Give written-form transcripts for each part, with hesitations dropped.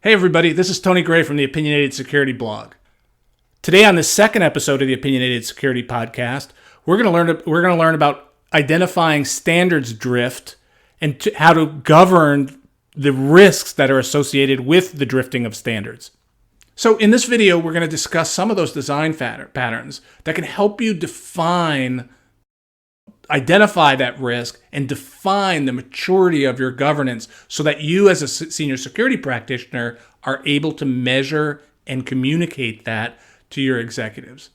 Hey everybody, this is Tony Gray from the Opinionated Security blog. Today on the second episode of the Opinionated Security podcast, we're going to learn about identifying standards drift and how to govern the risks that are associated with the drifting of standards. So in this video, we're going to discuss some of those design patterns that can help you identify that risk and define the maturity of your governance so that you as a senior security practitioner are able to measure and communicate that to your executives.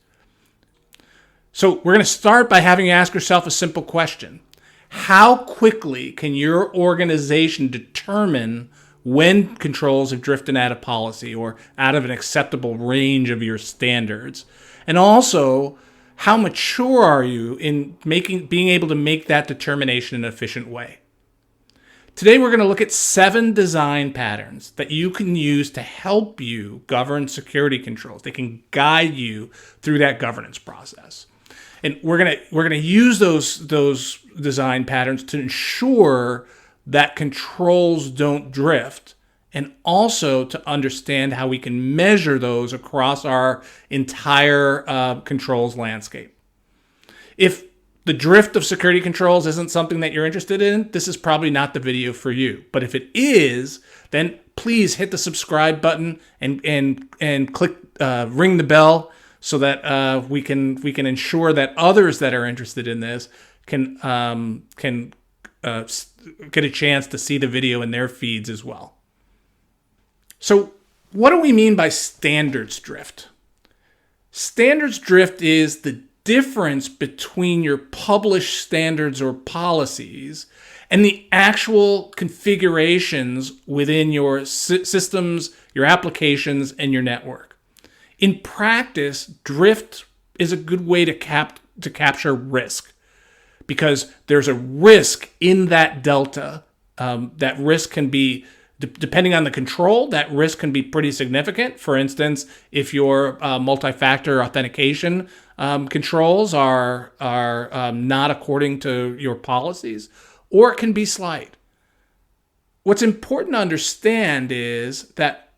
So we're going to start by having you ask yourself a simple question. How quickly can your organization determine when controls have drifted out of policy or out of an acceptable range of your standards? And also, how mature are you in being able to make that determination in an efficient way? Today, we're going to look at 7 design patterns that you can use to help you govern security controls. They can guide you through that governance process. And we're going to use those design patterns to ensure that controls don't drift, and also to understand how we can measure those across our entire controls landscape. If the drift of security controls isn't something that you're interested in, this is probably not the video for you. But if it is, then please hit the subscribe button and click ring the bell so that we can ensure that others that are interested in this can get a chance to see the video in their feeds as well. So what do we mean by standards drift? Standards drift is the difference between your published standards or policies and the actual configurations within your systems, your applications, and your network. In practice, drift is a good way to capture risk because there's a risk in that delta. That risk can be, depending on the control, that risk can be pretty significant. For instance, if your multi-factor authentication controls are not according to your policies, or it can be slight. What's important to understand is that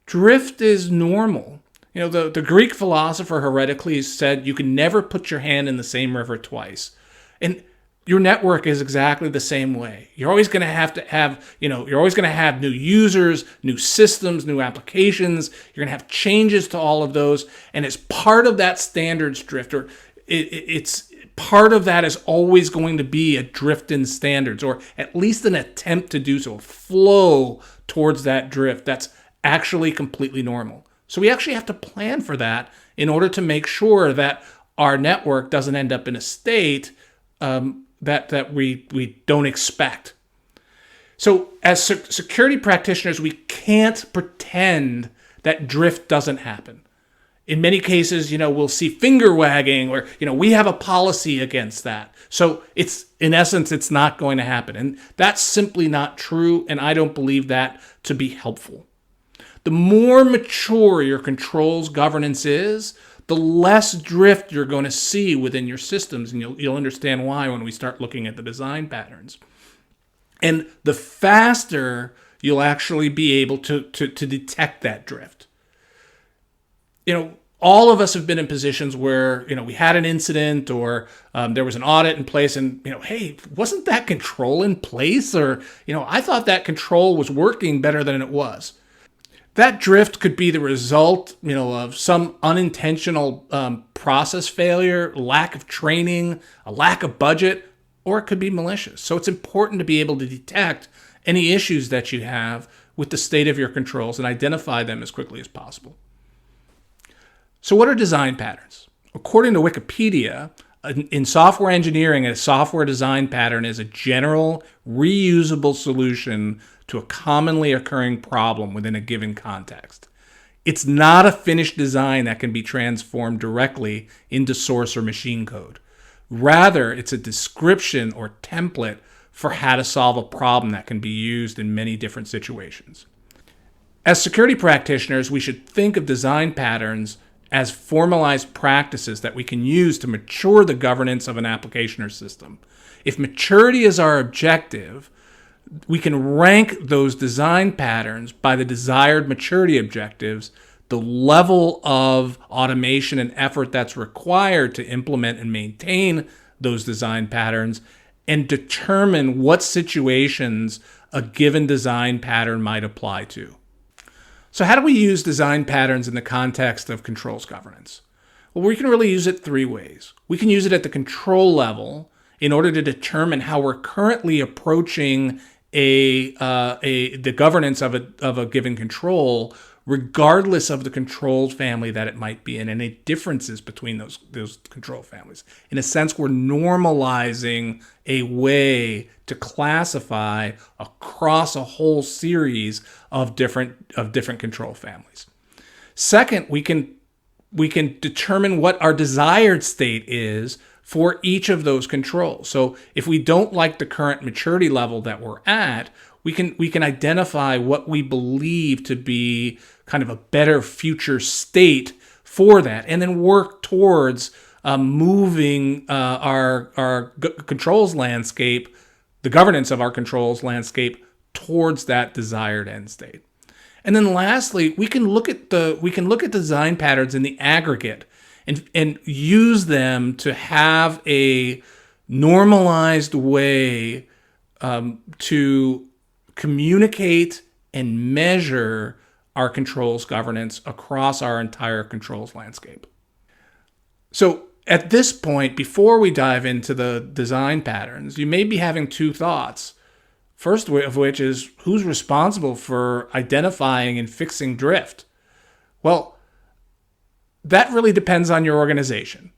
drift is normal. You know, the Greek philosopher Heracles said you can never put your hand in the same river twice. And your network is exactly the same way. You're always going to have you're always going to have new users, new systems, new applications. You're going to have changes to all of those. And as part of that standards drift, or it's part of that is always going to be a drift in standards, or at least an attempt to do so, a flow towards that drift. That's actually completely normal. So we actually have to plan for that in order to make sure that our network doesn't end up in a state that we don't expect. So as security practitioners, we can't pretend that drift doesn't happen. In many cases, we'll see finger wagging or, we have a policy against that. So in essence, it's not going to happen. And that's simply not true. And I don't believe that to be helpful. The more mature your controls governance is, the less drift you're going to see within your systems, and you'll understand why when we start looking at the design patterns. And the faster you'll actually be able to detect that drift. All of us have been in positions where, we had an incident or there was an audit in place and, hey, wasn't that control in place? Or, I thought that control was working better than it was. That drift could be the result, of some unintentional process failure, lack of training, a lack of budget, or it could be malicious. So it's important to be able to detect any issues that you have with the state of your controls and identify them as quickly as possible. So what are design patterns? According to Wikipedia, in software engineering, a software design pattern is a general, reusable solution to a commonly occurring problem within a given context. It's not a finished design that can be transformed directly into source or machine code. Rather, it's a description or template for how to solve a problem that can be used in many different situations. As security practitioners, we should think of design patterns as formalized practices that we can use to mature the governance of an application or system. If maturity is our objective, we can rank those design patterns by the desired maturity objectives, the level of automation and effort that's required to implement and maintain those design patterns, and determine what situations a given design pattern might apply to. So how do we use design patterns in the context of controls governance? Well, we can really use it three ways. We can use it at the control level in order to determine how we're currently approaching the governance of a given control, regardless of the controls family that it might be in, and any differences between those control families. In a sense, we're normalizing a way to classify across a whole series of different control families. Second, we can determine what our desired state is for each of those controls. So if we don't like the current maturity level that we're at, we can identify what we believe to be kind of a better future state for that, and then work towards moving our controls landscape, the governance of our controls landscape, towards that desired end state. And then lastly, we can look at design patterns in the aggregate and use them to have a normalized way to communicate and measure our controls governance across our entire controls landscape. So at this point, before we dive into the design patterns, you may be having two thoughts. First of which is, who's responsible for identifying and fixing drift? Well, that really depends on your organization.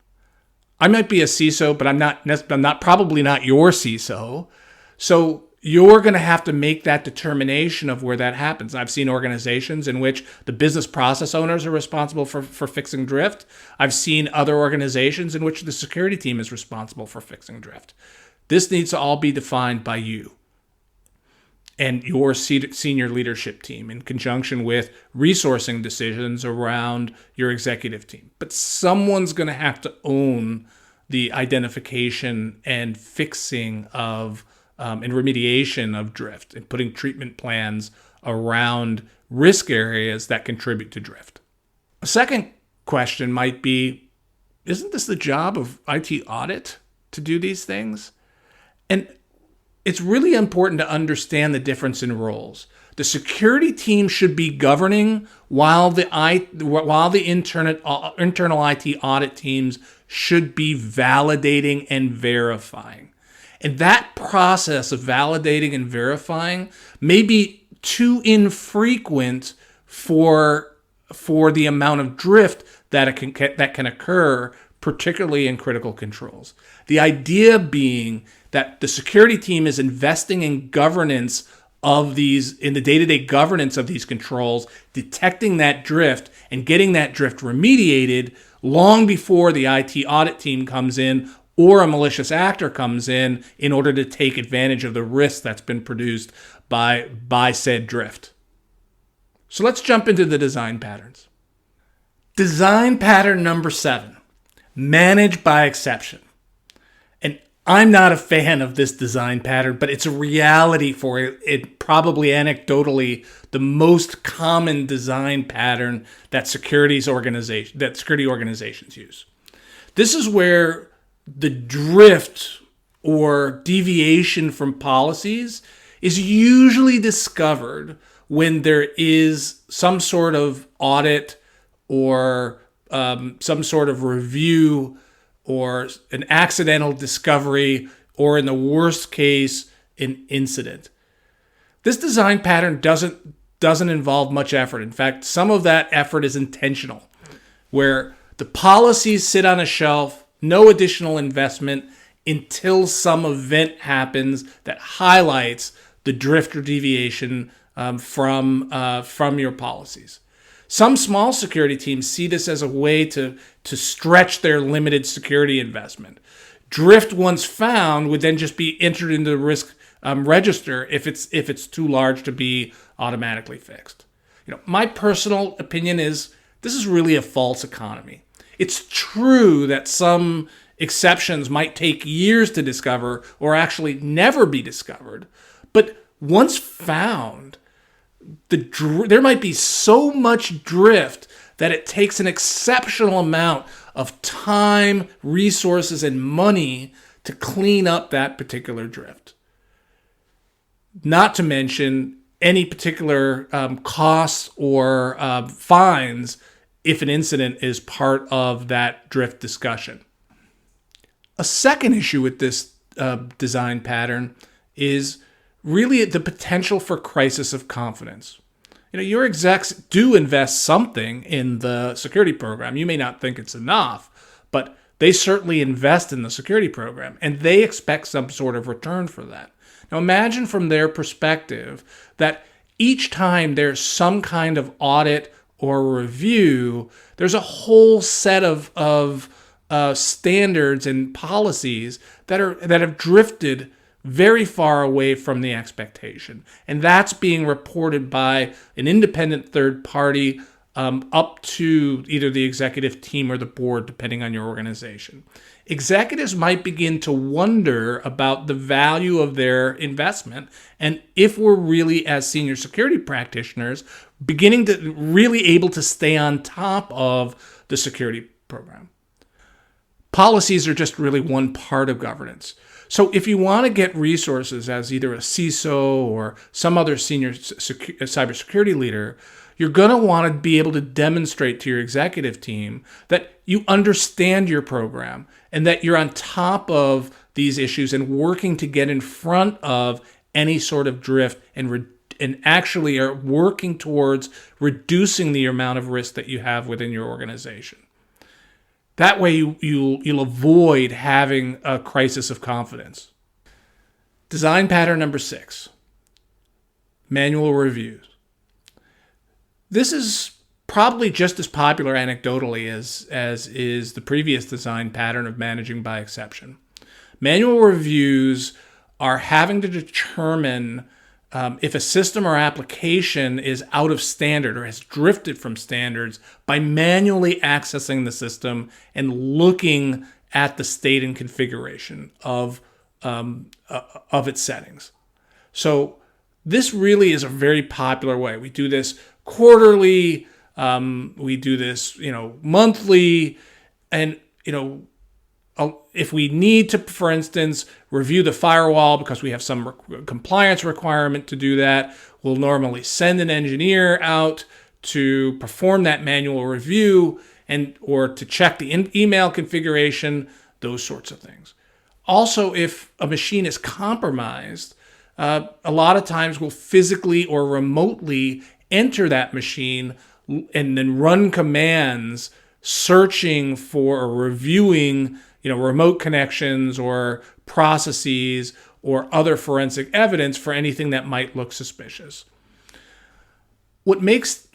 I might be a CISO, but I'm probably not your CISO. So you're going to have to make that determination of where that happens. I've seen organizations in which the business process owners are responsible for fixing drift. I've seen other organizations in which the security team is responsible for fixing drift. This needs to all be defined by you and your senior leadership team in conjunction with resourcing decisions around your executive team. But someone's going to have to own the identification and fixing of and remediation of drift, and putting treatment plans around risk areas that contribute to drift. A second question might be, isn't this the job of IT audit to do these things? And it's really important to understand the difference in roles. The security team should be governing while the internal IT audit teams should be validating and verifying. And that process of validating and verifying may be too infrequent for the amount of drift that can occur, particularly in critical controls. The idea being that the security team is investing in governance of these, in the day-to-day governance of these controls, detecting that drift and getting that drift remediated long before the IT audit team comes in or a malicious actor comes in order to take advantage of the risk that's been produced by said drift. So let's jump into the design patterns. Design pattern number 7, manage by exception. And I'm not a fan of this design pattern, but it's a reality for it probably anecdotally the most common design pattern that security organizations use. This is where the drift or deviation from policies is usually discovered when there is some sort of audit or some sort of review or an accidental discovery, or in the worst case, an incident. This design pattern doesn't involve much effort. In fact, some of that effort is intentional, where the policies sit on a shelf, no additional investment until some event happens that highlights the drift or deviation from your policies. Some small security teams see this as a way to stretch their limited security investment. Drift, once found, would then just be entered into the risk register if it's too large to be automatically fixed. My personal opinion is this is really a false economy. It's true that some exceptions might take years to discover or actually never be discovered, but once found, there might be so much drift that it takes an exceptional amount of time, resources, and money to clean up that particular drift. Not to mention any particular costs or fines if an incident is part of that drift discussion. A second issue with this design pattern is really the potential for crisis of confidence. Your execs do invest something in the security program. You may not think it's enough, but they certainly invest in the security program, and they expect some sort of return for that. Now imagine from their perspective that each time there's some kind of audit or review, there's a whole set of standards and policies that have drifted very far away from the expectation. And that's being reported by an independent third party up to either the executive team or the board, depending on your organization. Executives might begin to wonder about the value of their investment, and if we're really, as senior security practitioners, beginning to really able to stay on top of the security program. Policies are just really one part of governance. So if you want to get resources as either a CISO or some other senior cybersecurity leader, you're going to want to be able to demonstrate to your executive team that you understand your program and that you're on top of these issues and working to get in front of any sort of drift and actually are working towards reducing the amount of risk that you have within your organization. That way you'll avoid having a crisis of confidence. Design pattern number 6, manual reviews. This is probably just as popular anecdotally as is the previous design pattern of managing by exception. Manual reviews are having to determine if a system or application is out of standard or has drifted from standards by manually accessing the system and looking at the state and configuration of its settings. So this really is a very popular way. We do this quarterly, we do this, monthly, and, if we need to, for instance, review the firewall because we have some compliance requirement to do that, we'll normally send an engineer out to perform that manual review or to check the email configuration, those sorts of things. Also, if a machine is compromised, a lot of times we'll physically or remotely enter that machine and then run commands searching for or reviewing remote connections or processes or other forensic evidence for anything that might look suspicious. What makes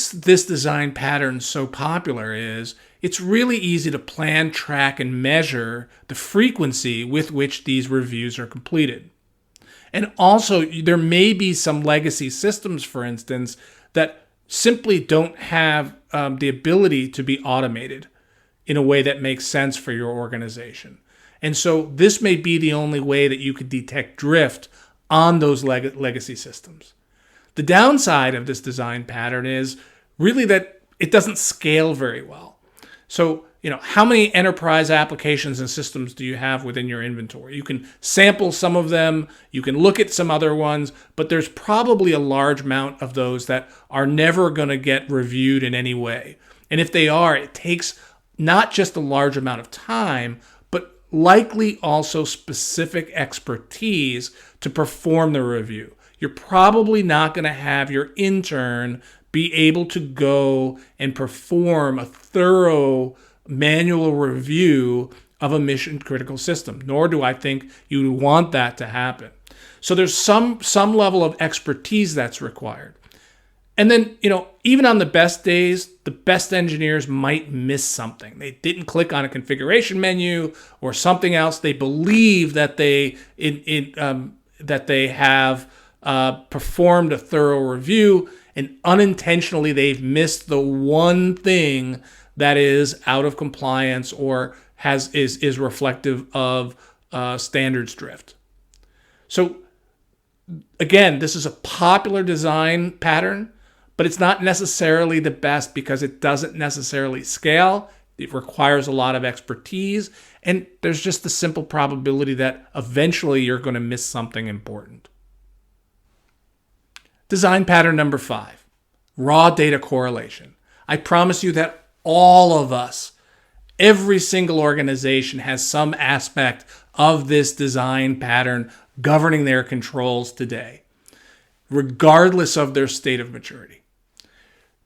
this design pattern so popular is it's really easy to plan, track, and measure the frequency with which these reviews are completed. And also, there may be some legacy systems, for instance, that simply don't have the ability to be automated in a way that makes sense for your organization. And so this may be the only way that you could detect drift on those legacy systems. The downside of this design pattern is really that it doesn't scale very well. So, how many enterprise applications and systems do you have within your inventory? You can sample some of them, you can look at some other ones, but there's probably a large amount of those that are never going to get reviewed in any way. And if they are, it takes not just a large amount of time, but likely also specific expertise to perform the review. You're probably not going to have your intern be able to go and perform a thorough manual review of a mission critical system, nor do I think you want that to happen. So there's some level of expertise that's required. And then, even on the best days, the best engineers might miss something. They didn't click on a configuration menu or something else. They believe that they have performed a thorough review, and unintentionally they've missed the one thing that is out of compliance or is reflective of standards drift. So Again, this is a popular design pattern, but it's not necessarily the best because it doesn't necessarily scale. It requires a lot of expertise, and there's just the simple probability that eventually you're going to miss something important. Design pattern number 5, raw data correlation. I promise you that all of us, every single organization has some aspect of this design pattern governing their controls today, regardless of their state of maturity.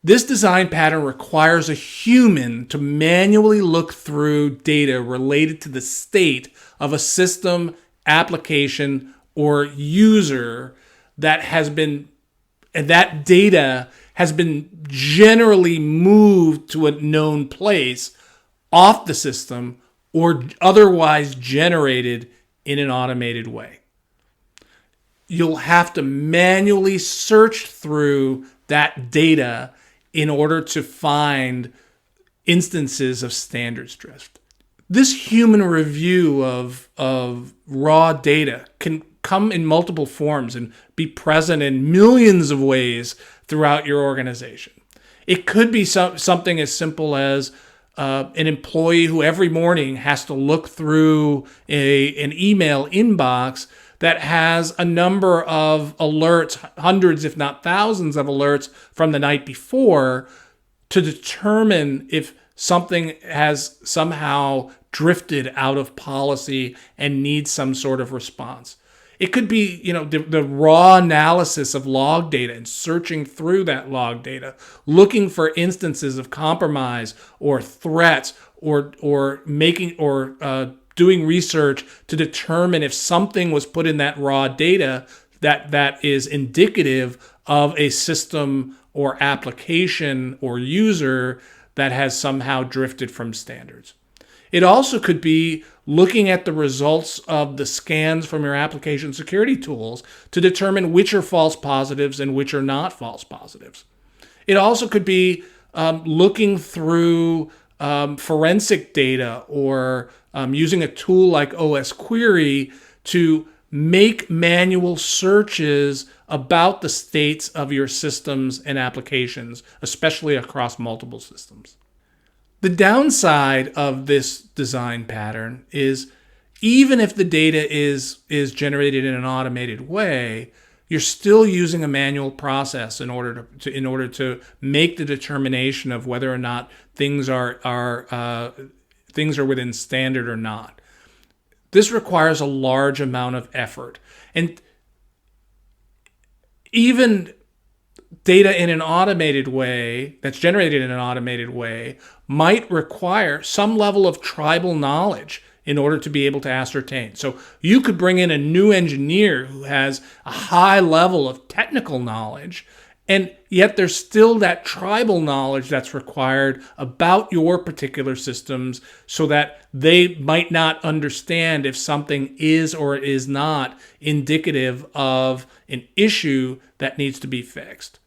This design pattern requires a human to manually look through data related to the state of a system, application, or user that that data has been generally moved to a known place off the system or otherwise generated in an automated way. You'll have to manually search through that data in order to find instances of standards drift. This human review of raw data can come in multiple forms and be present in millions of ways throughout your organization. It could be something as simple as an employee who every morning has to look through an email inbox that has a number of alerts, hundreds if not thousands of alerts from the night before, to determine if something has somehow drifted out of policy and needs some sort of response. It could be, the raw analysis of log data and searching through that log data, looking for instances of compromise or threats or making or doing research to determine if something was put in that raw data that is indicative of a system or application or user that has somehow drifted from standards. It also could be looking at the results of the scans from your application security tools to determine which are false positives and which are not false positives. It also could be looking through forensic data or using a tool like OS Query to make manual searches about the states of your systems and applications, especially across multiple systems. The downside of this design pattern is even if the data is generated in an automated way, you're still using a manual process in order to make the determination of whether or not things are within standard or not. This requires a large amount of effort, and even data in an automated way that's generated in an automated way might require some level of tribal knowledge in order to be able to ascertain. So you could bring in a new engineer who has a high level of technical knowledge, and yet there's still that tribal knowledge that's required about your particular systems so that they might not understand if something is or is not indicative of an issue that needs to be fixed.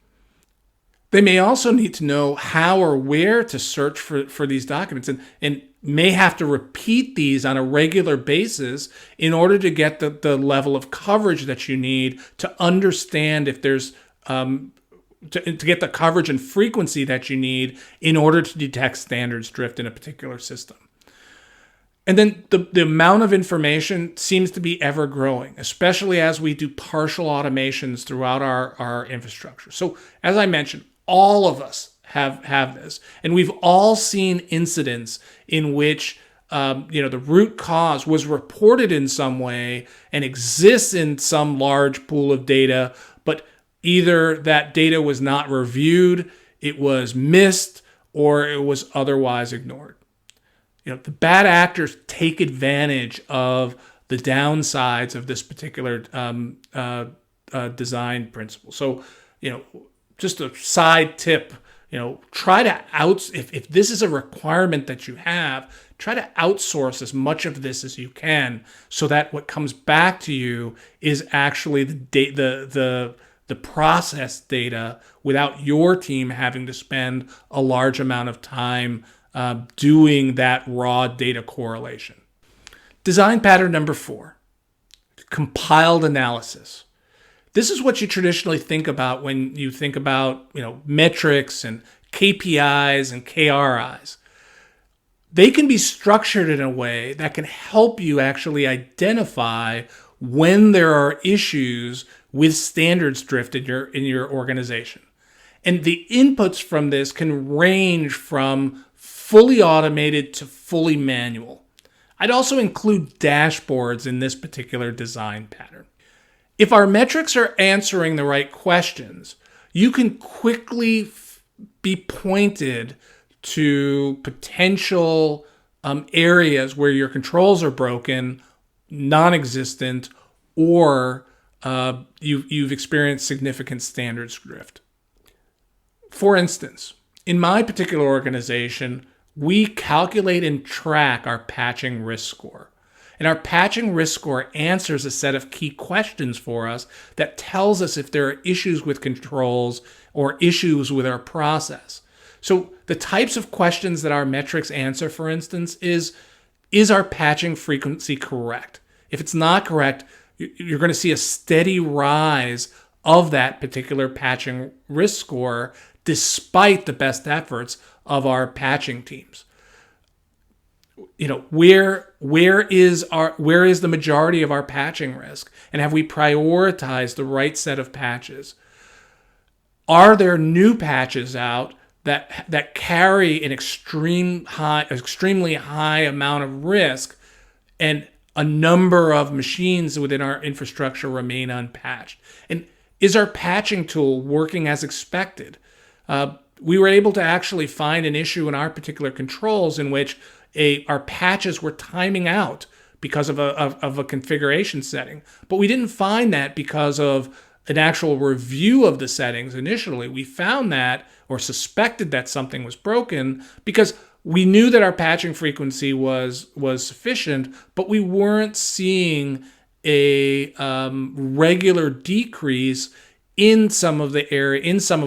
They may also need to know how or where to search for these documents and may have to repeat these on a regular basis in order to get the level of coverage that you need to understand if there's to get the coverage and frequency that you need in order to detect standards drift in a particular system. And then the amount of information seems to be ever growing, especially as we do partial automations throughout our infrastructure. So as I mentioned, all of us have this, and we've all seen incidents in which the root cause was reported in some way and exists in some large pool of data, but either that data was not reviewed, it was missed, or it was otherwise ignored. The bad actors take advantage of the downsides of this particular design principle. So, just a side tip, try to if this is a requirement that you have, try to outsource as much of this as you can so that what comes back to you is actually the process data without your team having to spend a large amount of time doing that raw data correlation. Design pattern number 4, compiled analysis. This is what you traditionally think about when you think about, metrics and KPIs and KRIs. They can be structured in a way that can help you actually identify when there are issues with standards drift in your organization. And the inputs from this can range from fully automated to fully manual. I'd also include dashboards in this particular design pattern. If our metrics are answering the right questions, you can quickly be pointed to potential areas where your controls are broken, non-existent, or you've experienced significant standards drift. For instance, in my particular organization, we calculate and track our patching risk score. And our patching risk score answers a set of key questions for us that tells us if there are issues with controls or issues with our process. So the types of questions that our metrics answer, for instance, is our patching frequency correct? If it's not correct, you're going to see a steady rise of that particular patching risk score despite the best efforts of our patching teams. Where is the majority of our patching risk? And have we prioritized the right set of patches? Are there new patches out that carry an extremely high amount of risk, and a number of machines within our infrastructure remain unpatched? And is our patching tool working as expected? We were able to actually find an issue in our particular controls in which our patches were timing out because of a configuration setting. But we didn't find that because of an actual review of the settings initially. We found that, or suspected that something was broken, because we knew that our patching frequency was sufficient, but we weren't seeing a regular decrease in some of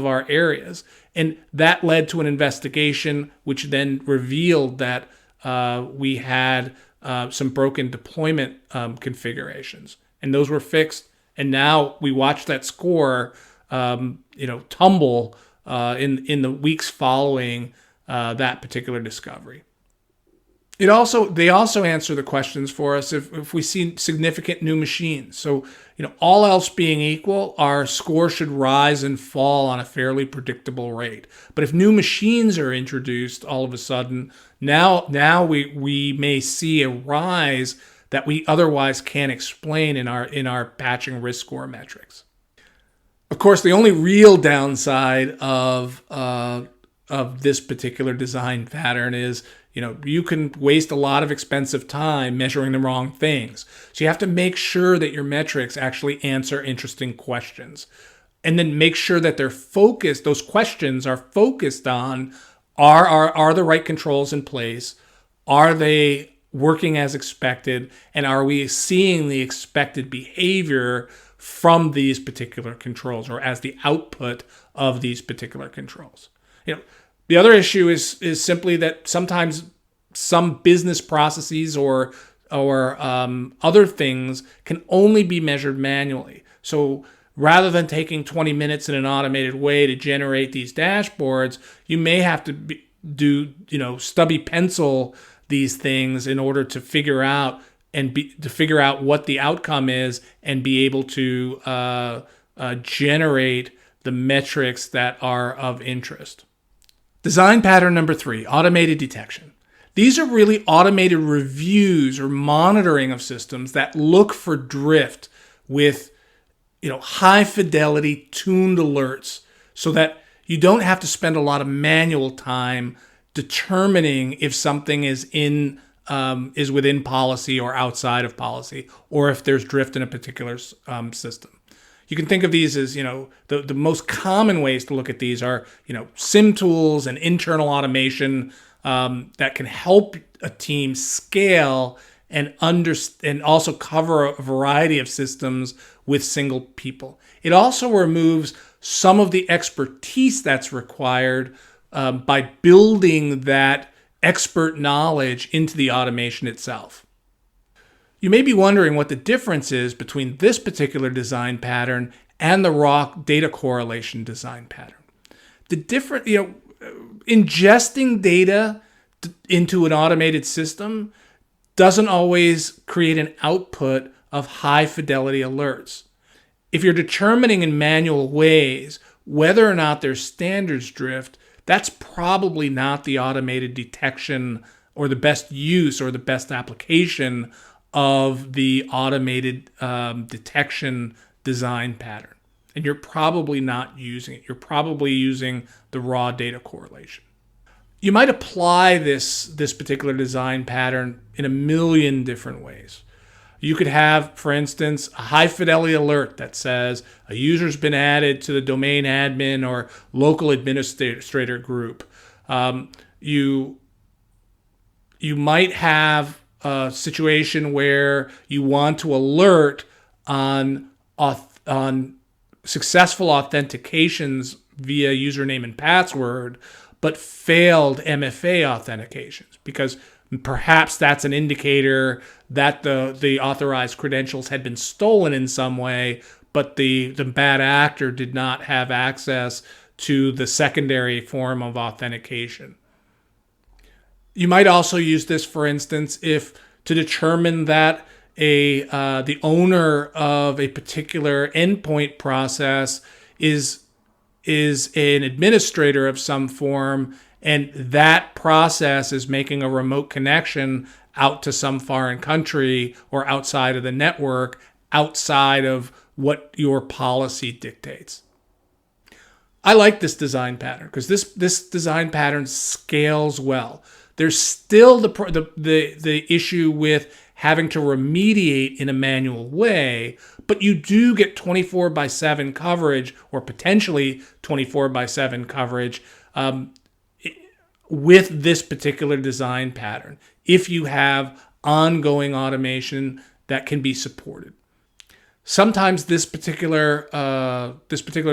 our areas. And that led to an investigation, which then revealed that we had some broken deployment configurations, and those were fixed. And now we watch that score, tumble in the weeks following that particular discovery. They also answer the questions for us if we see significant new machines. So, all else being equal, our score should rise and fall on a fairly predictable rate. But if new machines are introduced all of a sudden, now we may see a rise that we otherwise can't explain in our patching risk score metrics. Of course, the only real downside of this particular design pattern is, you can waste a lot of expensive time measuring the wrong things. So you have to make sure that your metrics actually answer interesting questions. And then make sure that those questions are focused on, are the right controls in place? Are they working as expected? And are we seeing the expected behavior from these particular controls, or as the output of these particular controls? The other issue is simply that sometimes some business processes or other things can only be measured manually. So rather than taking 20 minutes in an automated way to generate these dashboards, you may have to do stubby pencil these things in order to figure out what the outcome is, and be able to generate the metrics that are of interest. Design pattern number 3, automated detection. These are really automated reviews or monitoring of systems that look for drift with, high fidelity tuned alerts, so that you don't have to spend a lot of manual time determining if something is within policy or outside of policy, or if there's drift in a particular system. You can think of these as, the most common ways to look at these are, SIM tools and internal automation that can help a team scale and also cover a variety of systems with single people. It also removes some of the expertise that's required by building that expert knowledge into the automation itself. You may be wondering what the difference is between this particular design pattern and the raw data correlation design pattern. The different, ingesting data into an automated system doesn't always create an output of high fidelity alerts. If you're determining in manual ways whether or not there's standards drift, that's probably not the automated detection or the best use or the best application of the automated detection design pattern. And you're probably not using it. You're probably using the raw data correlation. You might apply this particular design pattern in a million different ways. You could have, for instance, a high fidelity alert that says a user's been added to the domain admin or local administrator group. You might have a situation where you want to alert on successful authentications via username and password, but failed MFA authentications, because perhaps that's an indicator that the authorized credentials had been stolen in some way, but the bad actor did not have access to the secondary form of authentication. You might also use this, for instance, if to determine that the owner of a particular endpoint process is an administrator of some form, and that process is making a remote connection out to some foreign country or outside of the network, outside of what your policy dictates. I like this design pattern because this design pattern scales well. There's still the issue with having to remediate in a manual way, but you do get 24/7 coverage, or potentially 24/7 coverage with this particular design pattern, if you have ongoing automation that can be supported. Sometimes this particular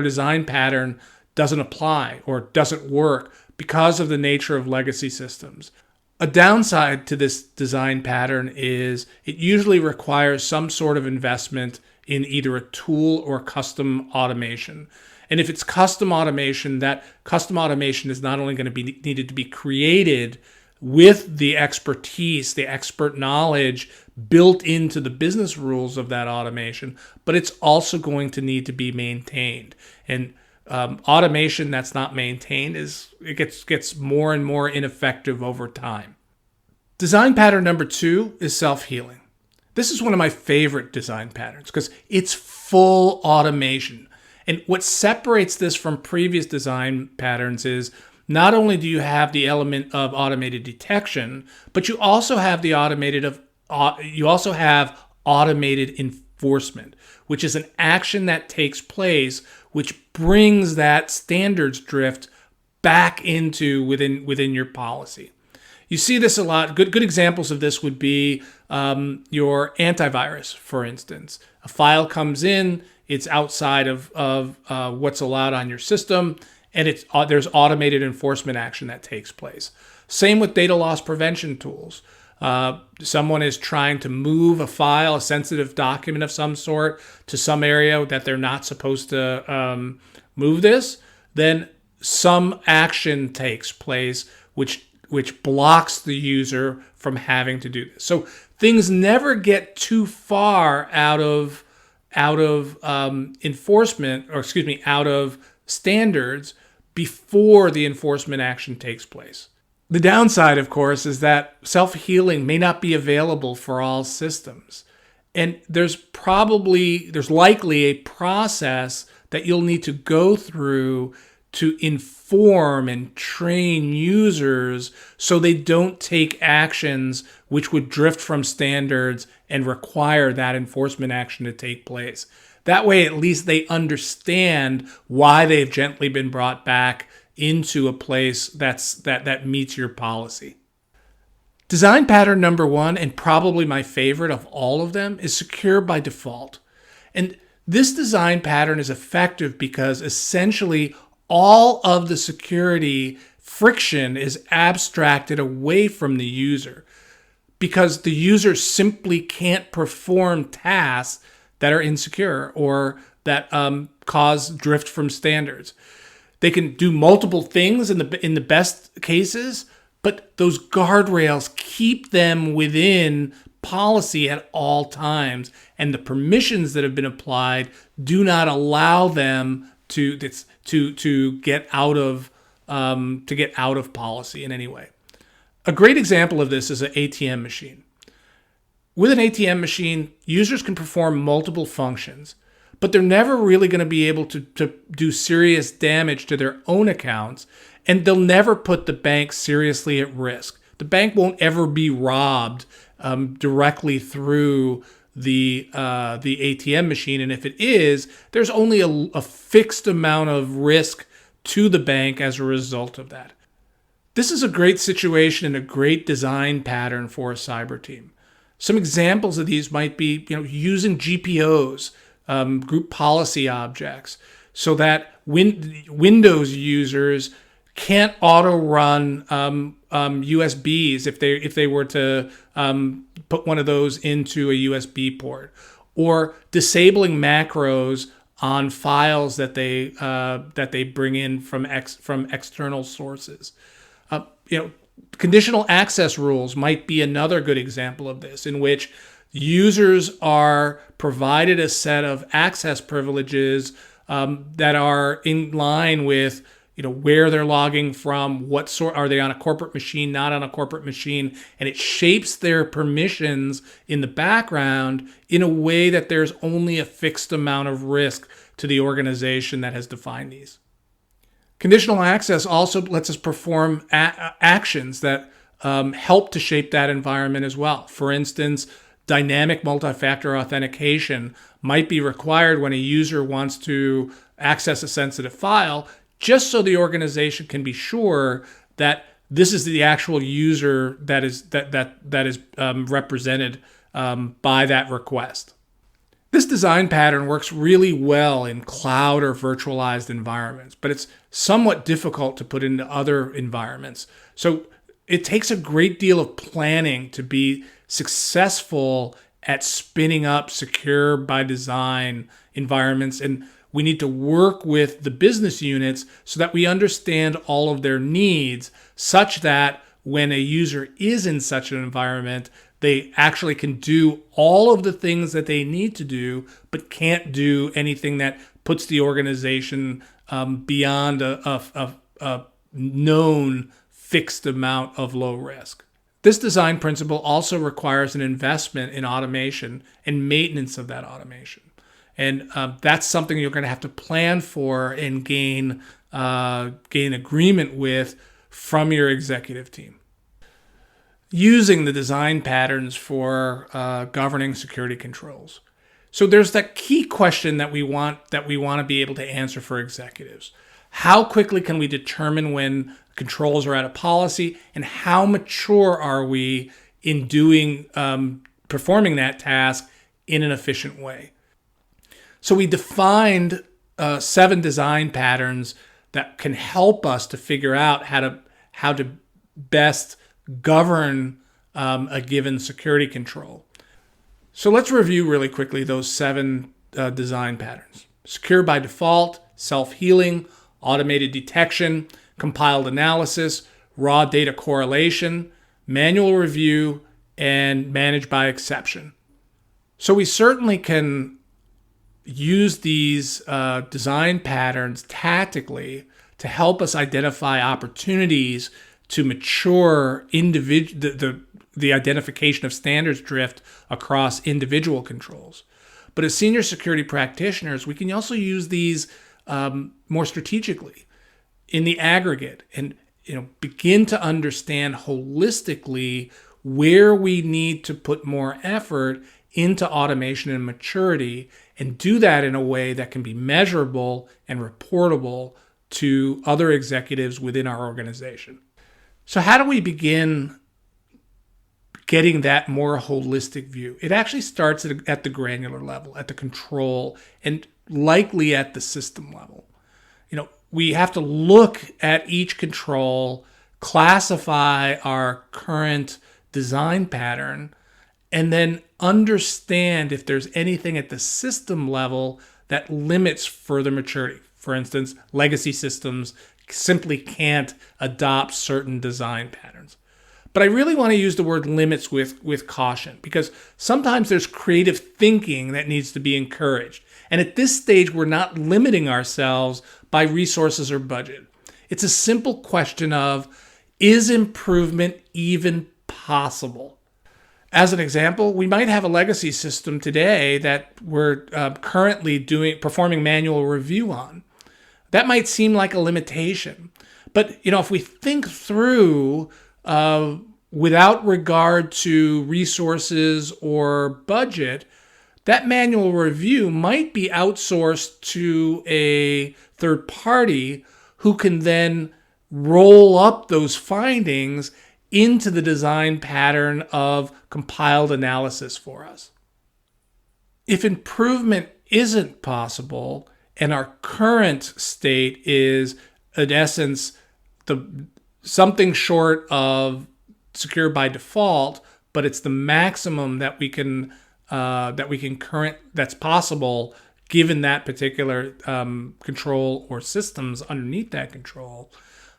design pattern doesn't apply or doesn't work because of the nature of legacy systems. A downside to this design pattern is it usually requires some sort of investment in either a tool or custom automation. And if it's custom automation, that custom automation is not only going to be needed to be created with the expertise, the expert knowledge built into the business rules of that automation, but it's also going to need to be maintained. And automation that's not maintained gets more and more ineffective over time. Design pattern number 2 is self-healing. This is one of my favorite design patterns because it's full automation. And what separates this from previous design patterns is not only do you have the element of automated detection, but you also have automated enforcement, which is an action that takes place which brings that standards drift back into within your policy. You see this a lot. Good examples of this would be your antivirus, for instance. A file comes in, it's outside of what's allowed on your system, and there's automated enforcement action that takes place. Same with data loss prevention tools. Someone is trying to move a file, a sensitive document of some sort, to some area that they're not supposed to move this, then some action takes place which blocks the user from having to do this. So things never get too far out of enforcement, or out of standards before the enforcement action takes place. The downside, of course, is that self-healing may not be available for all systems. And there's likely a process that you'll need to go through to inform and train users so they don't take actions which would drift from standards and require that enforcement action to take place. That way, at least they understand why they've gently been brought back into a place that meets your policy. Design pattern number 1, and probably my favorite of all of them, is secure by default. And this design pattern is effective because essentially all of the security friction is abstracted away from the user, because the user simply can't perform tasks that are insecure or that cause drift from standards. They can do multiple things in the best cases, but those guardrails keep them within policy at all times, and the permissions that have been applied do not allow them to get out of policy in any way. A great example of this is an ATM machine. With an ATM machine, users can perform multiple functions, but they're never really going to be able to do serious damage to their own accounts, and they'll never put the bank seriously at risk. The bank won't ever be robbed directly through the ATM machine, and if it is, there's only a fixed amount of risk to the bank as a result of that. This is a great situation and a great design pattern for a cyber team. Some examples of these might be, using GPOs, group policy objects, so that Windows users can't auto-run USBs if they were to put one of those into a USB port, or disabling macros on files that they bring in from external sources. Conditional access rules might be another good example of this, in which users are provided a set of access privileges that are in line with where they're logging from, what sort are they on a corporate machine, not on a corporate machine, and it shapes their permissions in the background in a way that there's only a fixed amount of risk to the organization that has defined these. Conditional access also lets us perform actions that help to shape that environment as well. For instance, dynamic multi-factor authentication might be required when a user wants to access a sensitive file, just so the organization can be sure that this is the actual user that is represented by that request. This design pattern works really well in cloud or virtualized environments, but it's somewhat difficult to put into other environments. So it takes a great deal of planning to be successful at spinning up secure by design environments, and we need to work with the business units so that we understand all of their needs, such that when a user is in such an environment, they actually can do all of the things that they need to do, but can't do anything that puts the organization beyond a known fixed amount of low risk. This design principle also requires an investment in automation and maintenance of that automation. And that's something you're going to have to plan for and gain agreement with from your executive team. Using the design patterns for governing security controls. So there's that key question that we want to be able to answer for executives. How quickly can we determine when controls are out of policy, and how mature are we in performing that task in an efficient way? So we defined 7 design patterns that can help us to figure out how to best govern a given security control. So let's review really quickly those 7 design patterns. Secure by default, self-healing, automated detection, compiled analysis, raw data correlation, manual review, and manage by exception. So we certainly can use these design patterns tactically to help us identify opportunities to mature the identification of standards drift across individual controls. But as senior security practitioners, we can also use these more strategically in the aggregate, and begin to understand holistically where we need to put more effort into automation and maturity, and do that in a way that can be measurable and reportable to other executives within our organization. So how do we begin getting that more holistic view? It actually starts at the granular level, at the control, and likely at the system level. We have to look at each control, classify our current design pattern, and then understand if there's anything at the system level that limits further maturity. For instance, legacy systems simply can't adopt certain design patterns. But I really want to use the word limits with caution, because sometimes there's creative thinking that needs to be encouraged. And at this stage, we're not limiting ourselves by resources or budget. It's a simple question of, is improvement even possible? As an example, we might have a legacy system today that we're currently performing manual review on. That might seem like a limitation. But if we think through without regard to resources or budget, that manual review might be outsourced to a third party who can then roll up those findings into the design pattern of compiled analysis for us. If improvement isn't possible, and our current state is, in essence, something short of secure by default, but it's the maximum that we can that's possible given that particular control or systems underneath that control.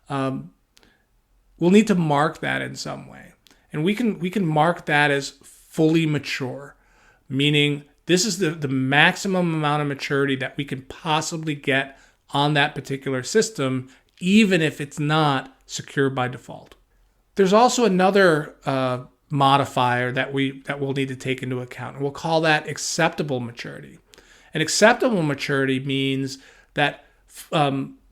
We'll need to mark that in some way, and we can mark that as fully mature, meaning this is the maximum amount of maturity that we can possibly get on that particular system, even if it's not secure by default. There's also another modifier that we'll need to take into account, and we'll call that acceptable maturity. And acceptable maturity means that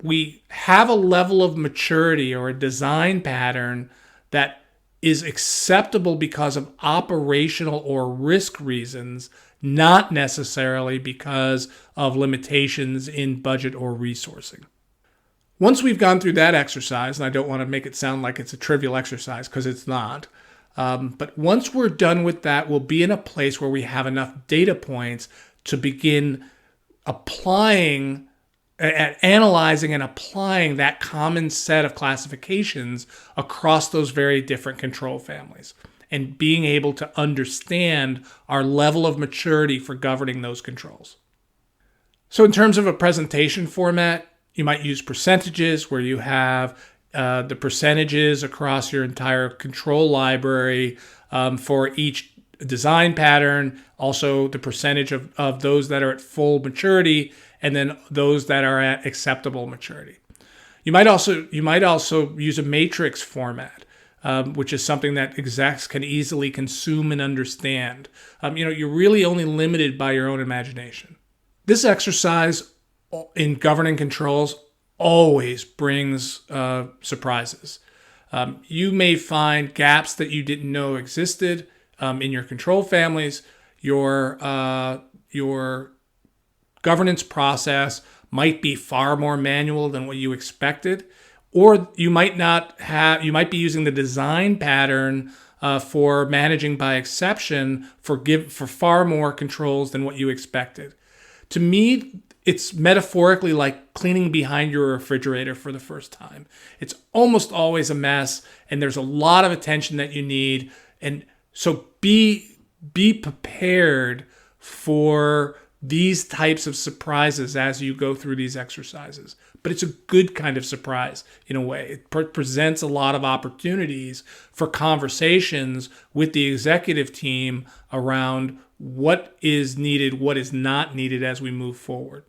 we have a level of maturity or a design pattern that is acceptable because of operational or risk reasons, not necessarily because of limitations in budget or resourcing. Once we've gone through that exercise, and I don't want to make it sound like it's a trivial exercise because it's not, but once we're done with that, we'll be in a place where we have enough data points to begin analyzing and applying that common set of classifications across those very different control families, and being able to understand our level of maturity for governing those controls. So in terms of a presentation format, you might use percentages, where you have the percentages across your entire control library for each design pattern, also the percentage of those that are at full maturity, and then those that are at acceptable maturity. You might also use a matrix format, which is something that execs can easily consume and understand. You're really only limited by your own imagination. This exercise in governing controls always brings surprises. You may find gaps that you didn't know existed in your control families. Your governance process might be far more manual than what you expected, or you might be using the design pattern for managing by exception for far more controls than what you expected. To me, it's metaphorically like cleaning behind your refrigerator for the first time. It's almost always a mess, and there's a lot of attention that you need. And so be prepared for these types of surprises as you go through these exercises. But it's a good kind of surprise in a way. It presents a lot of opportunities for conversations with the executive team around what is needed, what is not needed as we move forward.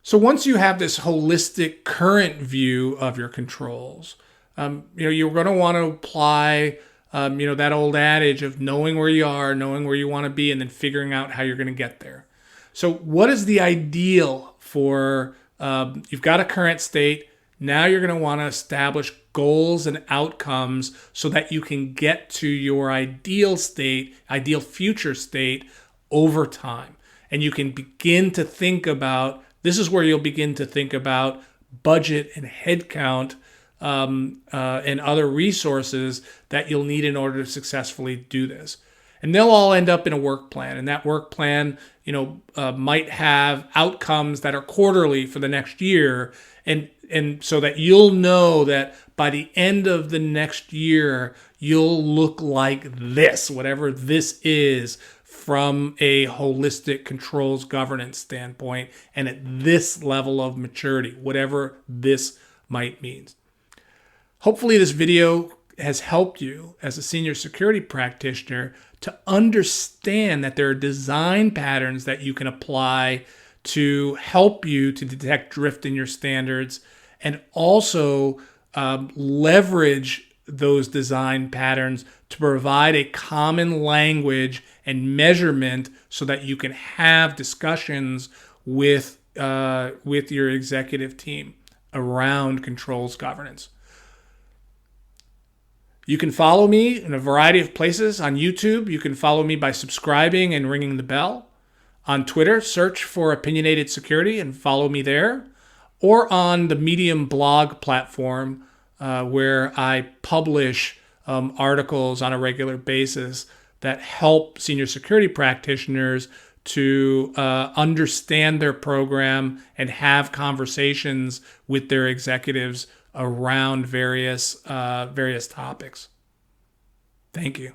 So once you have this holistic current view of your controls, you're going to want to apply that old adage of knowing where you are, knowing where you want to be, and then figuring out how you're going to get there. So what is the ideal for, you've got a current state, now you're going to want to establish goals and outcomes so that you can get to your ideal state, ideal future state over time. And you can begin to think about, this is where you'll begin to think about budget and headcount and other resources that you'll need in order to successfully do this. And they'll all end up in a work plan. And that work plan, might have outcomes that are quarterly for the next year. And so that you'll know that by the end of the next year, you'll look like this, whatever this is, from a holistic controls governance standpoint and at this level of maturity, whatever this might mean. Hopefully this video has helped you as a senior security practitioner to understand that there are design patterns that you can apply to help you to detect drift in your standards, and also leverage those design patterns to provide a common language and measurement so that you can have discussions with your executive team around controls governance. You can follow me in a variety of places. On YouTube, you can follow me by subscribing and ringing the bell. On Twitter, search for Opinionated Security and follow me there. Or on the Medium blog platform, where I publish articles on a regular basis that help senior security practitioners to understand their program and have conversations with their executives around various topics. Thank you.